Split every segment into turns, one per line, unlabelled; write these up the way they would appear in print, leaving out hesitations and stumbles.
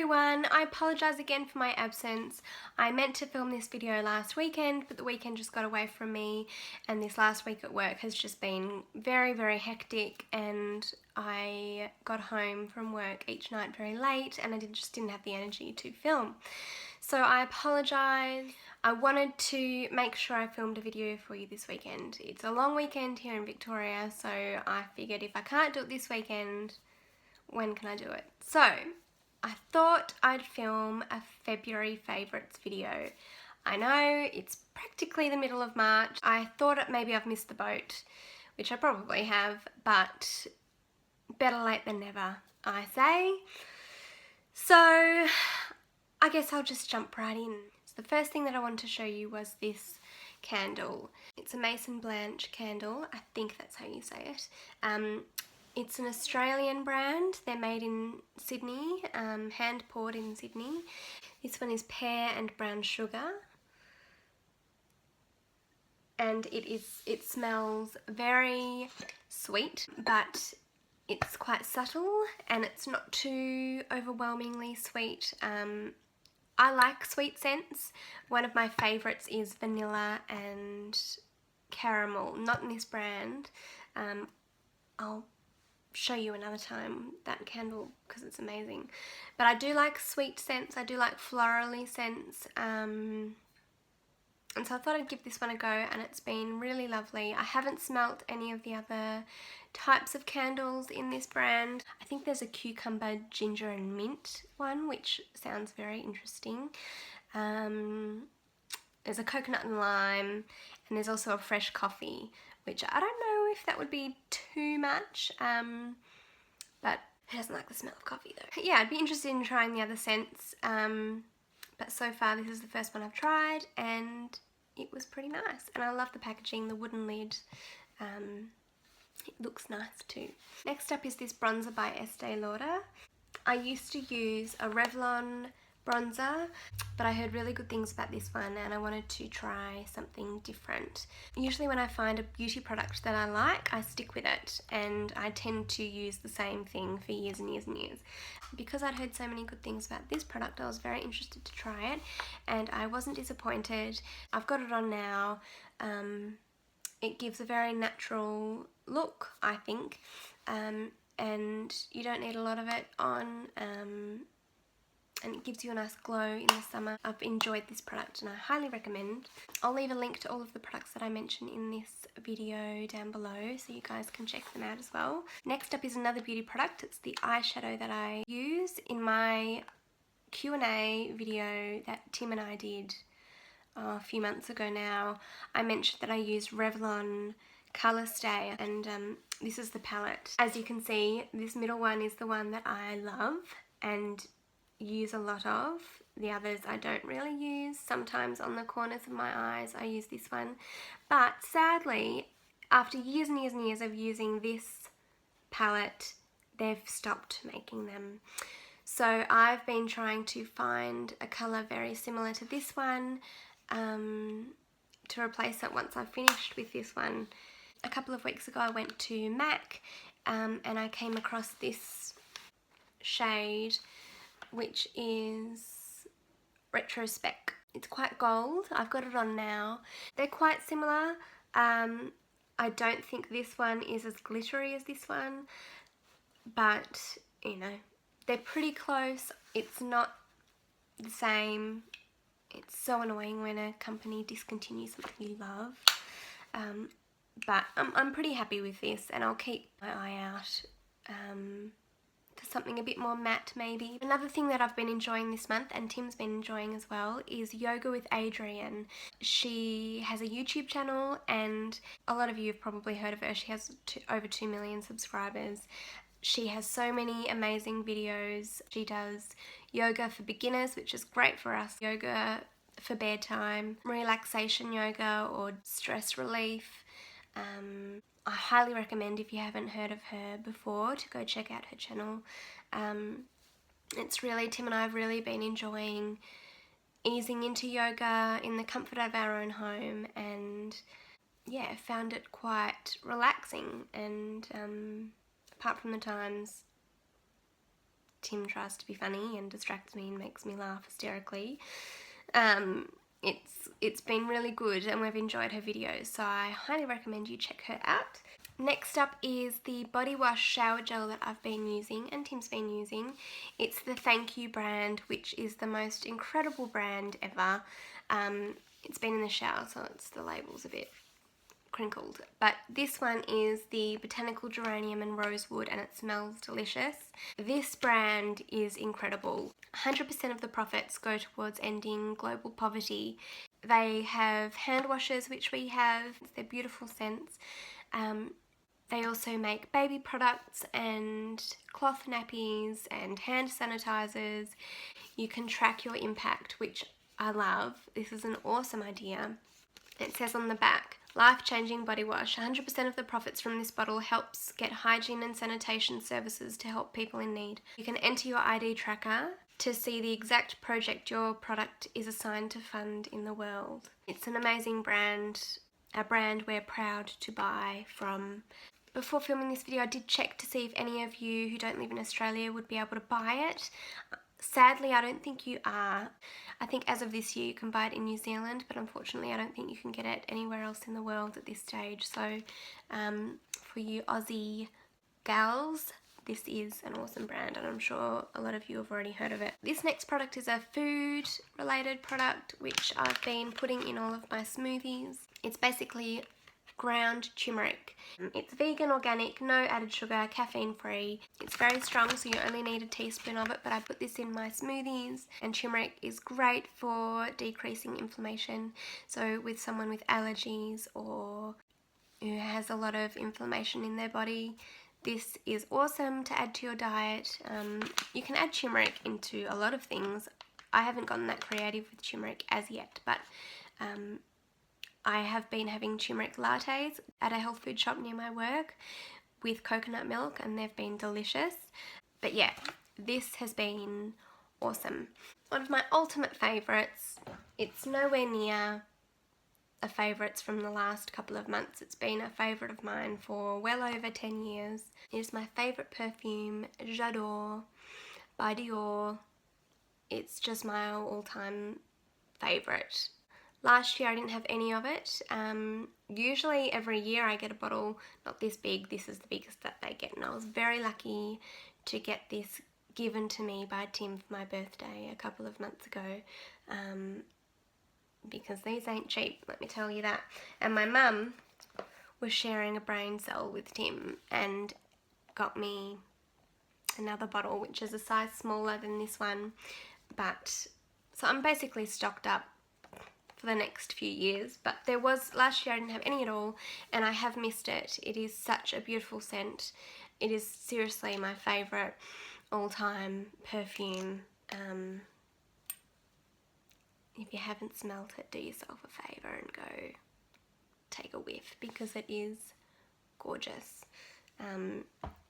everyone, I apologise again for my absence. I meant to film this video last weekend, but the weekend just got away from me, and this last week at work has just been very hectic, and I got home from work each night very late and I just didn't have the energy to film. So I apologise. I wanted to make sure I filmed a video for you this weekend. It's a long weekend here in Victoria, so I figured if I can't do it this weekend, when can I do it? So I thought I'd film a February favourites video. I know it's practically the middle of March. I thought maybe I've missed the boat, which I probably have, but better late than never, I say. So I guess I'll just jump right in. So the first thing that I wanted to show you was this candle. It's a Maison Blanche candle. I think that's how you say it. It's an Australian brand. They're made in Sydney, hand poured in Sydney. This one is pear and brown sugar. And it smells very sweet, but it's quite subtle and it's not too overwhelmingly sweet. I like sweet scents. One of my favourites is vanilla and caramel, not in this brand. I'll show you another time that candle because it's amazing. But I do like sweet scents, I do like florally scents, and so I thought I'd give this one a go, and it's been really lovely. I haven't smelt any of the other types of candles in this brand. I think there's a cucumber, ginger and mint one, which sounds very interesting. There's a coconut and lime, and there's also a fresh coffee, which I don't know if that would be too much, but who doesn't like the smell of coffee though? Yeah, I'd be interested in trying the other scents, but so far this is the first one I've tried and it was pretty nice. And I love the packaging, the wooden lid, it looks nice too. Next up is this bronzer by Estee Lauder. I used to use a Revlon bronzer, but I heard really good things about this one and I wanted to try something different. Usually when I find a beauty product that I like, I stick with it, and I tend to use the same thing for years and years and years. Because I'd heard so many good things about this product, I was very interested to try it, and I wasn't disappointed. I've got it on now. It gives a very natural look, I think, and you don't need a lot of it on, and it gives you a nice glow in the summer. I've enjoyed this product and I highly recommend. I'll leave a link to all of the products that I mentioned in this video down below so you guys can check them out as well. Next up is another beauty product. It's the eyeshadow that I use. In my Q&A video that Tim and I did a few months ago now, I mentioned that I used Revlon Colour Stay, and this is the palette. As you can see, this middle one is the one that I love and use a lot of. The others I don't really use. Sometimes on the corners of my eyes I use this one, but sadly after years and years and years of using this palette, they've stopped making them. So I've been trying to find a colour very similar to this one to replace it once I've finished with this one. A couple of weeks ago I went to MAC and I came across this shade, which is Retro Spec. It's quite gold. I've got it on now. They're quite similar. I don't think this one is as glittery as this one, but you know, they're pretty close. It's not the same. It's so annoying when a company discontinues something you love. But I'm pretty happy with this, and I'll keep my eye out for something a bit more matte maybe. Another thing that I've been enjoying this month, and Tim's been enjoying as well, is Yoga with Adrienne. She has a YouTube channel and a lot of you have probably heard of her. She has over 2 million subscribers. She has so many amazing videos. She does yoga for beginners, which is great for us. Yoga for bedtime, relaxation yoga or stress relief. I highly recommend, if you haven't heard of her before, to go check out her channel. It's really, Tim and I have really been enjoying easing into yoga in the comfort of our own home, and yeah, found it quite relaxing, and apart from the times Tim tries to be funny and distracts me and makes me laugh hysterically. It's been really good and we've enjoyed her videos, so I highly recommend you check her out. Next up is the body wash shower gel that I've been using and Tim's been using. It's the Thank You brand, which is the most incredible brand ever. It's been in the shower, so the label's a bit crinkled, but this one is the Botanical Geranium and Rosewood and it smells delicious. This brand is incredible. 100% of the profits go towards ending global poverty. They have hand washers, which we have. They're beautiful scents. They also make baby products and cloth nappies and hand sanitizers. You can track your impact, which I love. This is an awesome idea. It says on the back, life-changing body wash. 100% of the profits from this bottle helps get hygiene and sanitation services to help people in need. You can enter your ID tracker to see the exact project your product is assigned to fund in the world. It's an amazing brand, a brand we're proud to buy from. Before filming this video, I did check to see if any of you who don't live in Australia would be able to buy it. Sadly, I don't think you are. I think as of this year you can buy it in New Zealand, but unfortunately I don't think you can get it anywhere else in the world at this stage. So for you Aussie gals, this is an awesome brand and I'm sure a lot of you have already heard of it. This next product is a food related product which I've been putting in all of my smoothies. It's basically ground turmeric. It's vegan, organic, no added sugar, caffeine free. It's very strong, so you only need a teaspoon of it, but I put this in my smoothies, and turmeric is great for decreasing inflammation. So with someone with allergies or who has a lot of inflammation in their body, this is awesome to add to your diet. You can add turmeric into a lot of things. I haven't gotten that creative with turmeric as yet, but I have been having turmeric lattes at a health food shop near my work with coconut milk and they've been delicious. But yeah, this has been awesome. One of my ultimate favourites. It's nowhere near a favourites from the last couple of months. It's been a favourite of mine for well over 10 years. It is my favourite perfume, J'adore by Dior. It's just my all-time favourite. Last year I didn't have any of it. Usually every year I get a bottle, not this big, this is the biggest that they get, and I was very lucky to get this given to me by Tim for my birthday a couple of months ago, because these ain't cheap, let me tell you that. And my mum was sharing a brain cell with Tim and got me another bottle which is a size smaller than this one, but so I'm basically stocked up for the next few years. But there was, last year I didn't have any at all and I have missed it. It is such a beautiful scent. It is seriously my favourite all-time perfume. If you haven't smelt it, do yourself a favour and go take a whiff because it is gorgeous.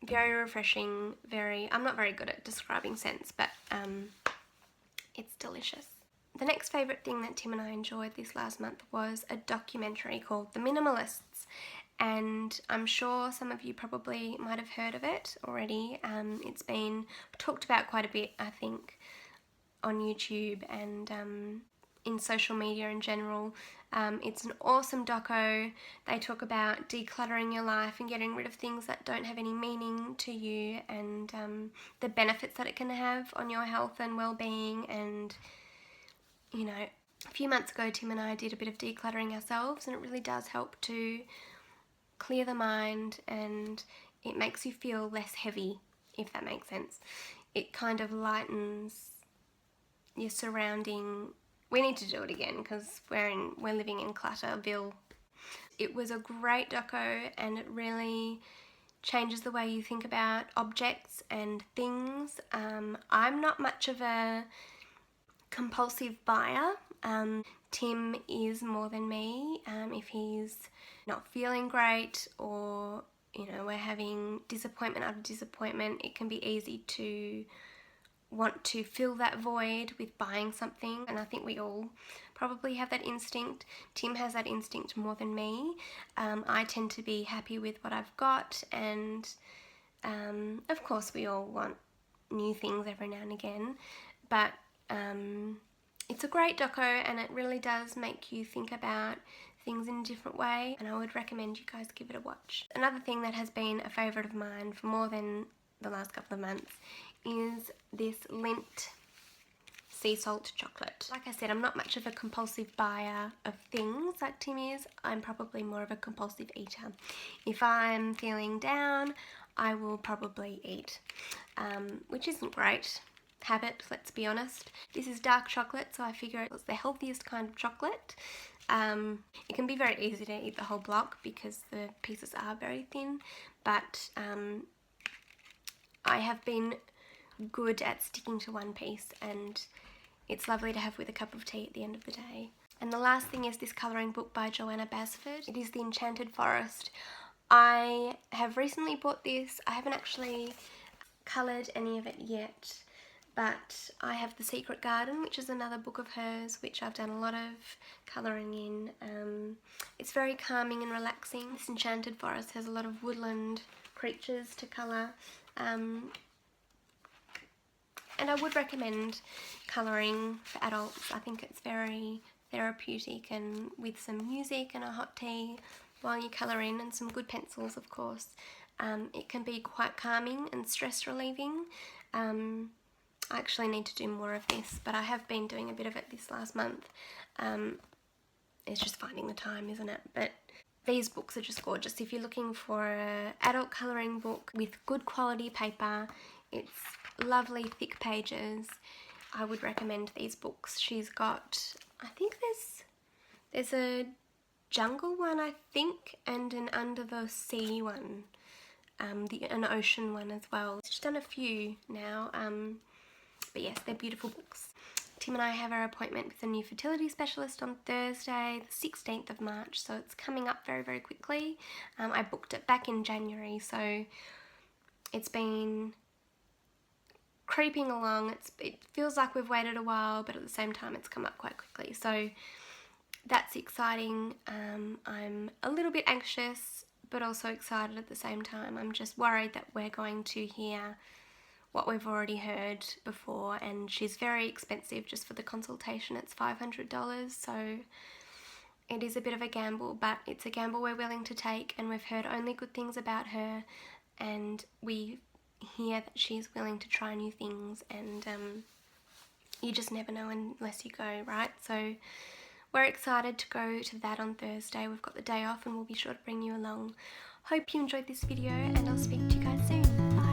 Very refreshing, I'm not very good at describing scents, but it's delicious. The next favourite thing that Tim and I enjoyed this last month was a documentary called The Minimalists, and I'm sure some of you probably might have heard of it already. It's been talked about quite a bit, I think, on YouTube and in social media in general. It's an awesome doco. They talk about decluttering your life and getting rid of things that don't have any meaning to you, and the benefits that it can have on your health and well-being. And you know, a few months ago Tim and I did a bit of decluttering ourselves, and it really does help to clear the mind and it makes you feel less heavy, if that makes sense. It kind of lightens your surrounding. We need to do it again because we're living in Clutterville. It was a great doco and it really changes the way you think about objects and things. I'm not much of a compulsive buyer. Tim is more than me. If he's not feeling great or we're having disappointment after disappointment, it can be easy to want to fill that void with buying something, and I think we all probably have that instinct. Tim has that instinct more than me. I tend to be happy with what I've got, and of course we all want new things every now and again, but it's a great doco and it really does make you think about things in a different way, and I would recommend you guys give it a watch. Another thing that has been a favourite of mine for more than the last couple of months is this Lindt sea salt chocolate. Like I said, I'm not much of a compulsive buyer of things like Tim is. I'm probably more of a compulsive eater. If I'm feeling down, I will probably eat, which isn't great habit, let's be honest. This is dark chocolate, so I figure it was the healthiest kind of chocolate. It can be very easy to eat the whole block because the pieces are very thin, but I have been good at sticking to one piece, and it's lovely to have with a cup of tea at the end of the day. And the last thing is this colouring book by Joanna Basford. It is The Enchanted Forest. I have recently bought this. I haven't actually coloured any of it yet, but I have The Secret Garden, which is another book of hers, which I've done a lot of colouring in. It's very calming and relaxing. This Enchanted Forest has a lot of woodland creatures to colour. And I would recommend colouring for adults. I think it's very therapeutic, and with some music and a hot tea while you colour in, and some good pencils of course, it can be quite calming and stress relieving. I actually need to do more of this, but I have been doing a bit of it this last month. It's just finding the time, isn't it? But these books are just gorgeous. If you're looking for an adult colouring book with good quality paper, it's lovely thick pages, I would recommend these books. She's got, I think there's a jungle one, I think, and an under the sea one, an ocean one as well. She's done a few now, but yes, they're beautiful books. Tim and I have our appointment with a new fertility specialist on Thursday, the 16th of March, so it's coming up very, very quickly. I booked it back in January, so it's been creeping along. It feels like we've waited a while, but at the same time it's come up quite quickly, so that's exciting. I'm a little bit anxious, but also excited at the same time. I'm just worried that we're going to hear what we've already heard before, and she's very expensive just for the consultation. It's $500, so it is a bit of a gamble, but it's a gamble we're willing to take, and we've heard only good things about her, and we hear that she's willing to try new things, and you just never know unless you go, right? So we're excited to go to that on Thursday. We've got the day off and we'll be sure to bring you along. Hope you enjoyed this video, and I'll speak to you guys soon. Bye.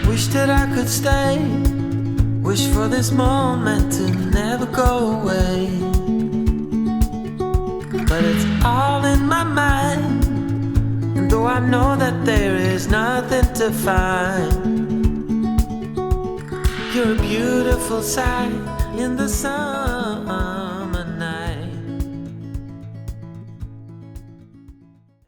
Wish that I could stay, wish for this moment to never go away, but it's all in my mind, and though I know that there is nothing to find, you're a beautiful sight in the sun.